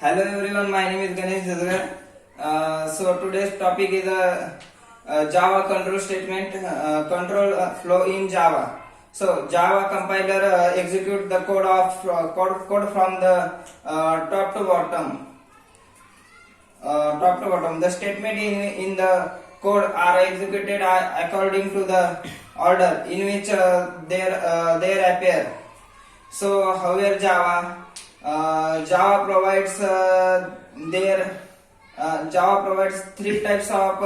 Hello everyone, my name is Ganesh Jadgar. So today's topic is Java control statement, control flow in Java. So Java compiler execute the code of code from the top to bottom. Top to bottom. The statement in the code are executed according to the order in which they appear. So however Java provides Java provides three types of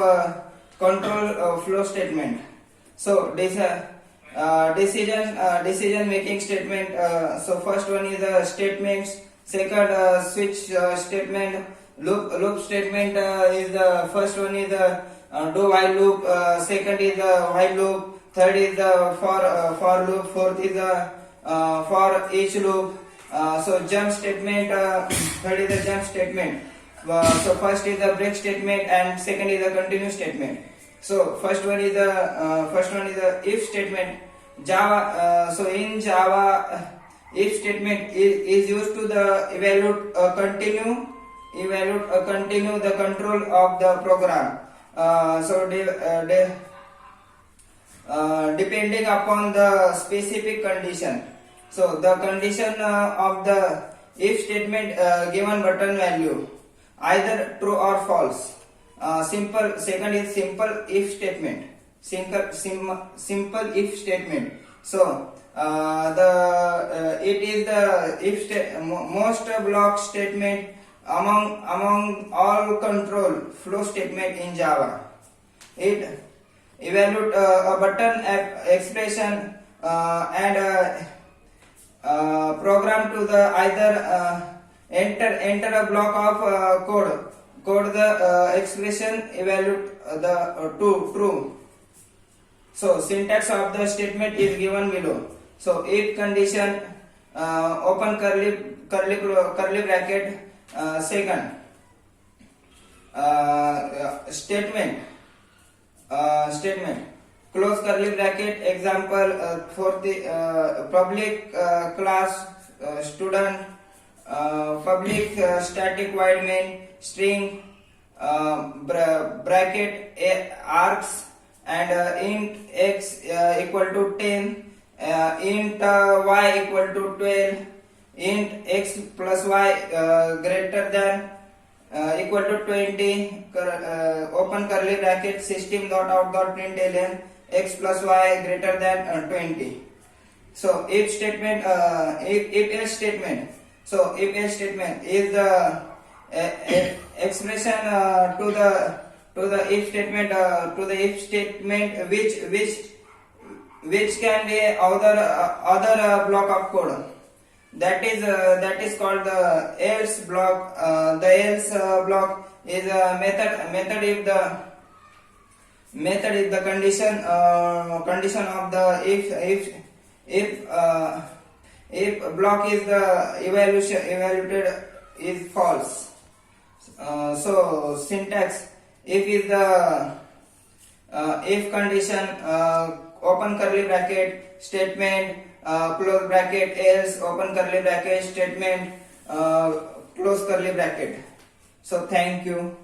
control flow statement. So this decision making statement. So first one is statements. Second switch statement. Loop statement is the first one is do while loop. Second is while loop. Third is the for loop. Fourth is for each loop. So jump statement, third is the jump statement. So first is the break statement and second is the continue statement. So first one is the if statement. Java. So in Java, if statement is used to the evaluate continue the control of the program. So depending upon the specific condition. So the condition of the if statement given button value either true or false. Second is simple if statement. Simple if statement. So it is the most block statement among all control flow statement in Java. It evaluate a button expression and program to the either enter a block of code the expression evaluate the true. So syntax of the statement is given below. So if condition open curly bracket second statement close curly bracket example for the public class student public static void main string bracket args and int x equal to 10 int y equal to 12 int x plus y greater than equal to 20 open curly bracket system.out.println x plus y greater than 20. So if statement if else statement. So if else statement is the expression to the if statement which can be other block of code. That is called the else block. The else block is a method if the condition of the if block is the evaluated is false. So syntax if is the if condition open curly bracket statement close bracket else open curly bracket statement close curly bracket. So thank you.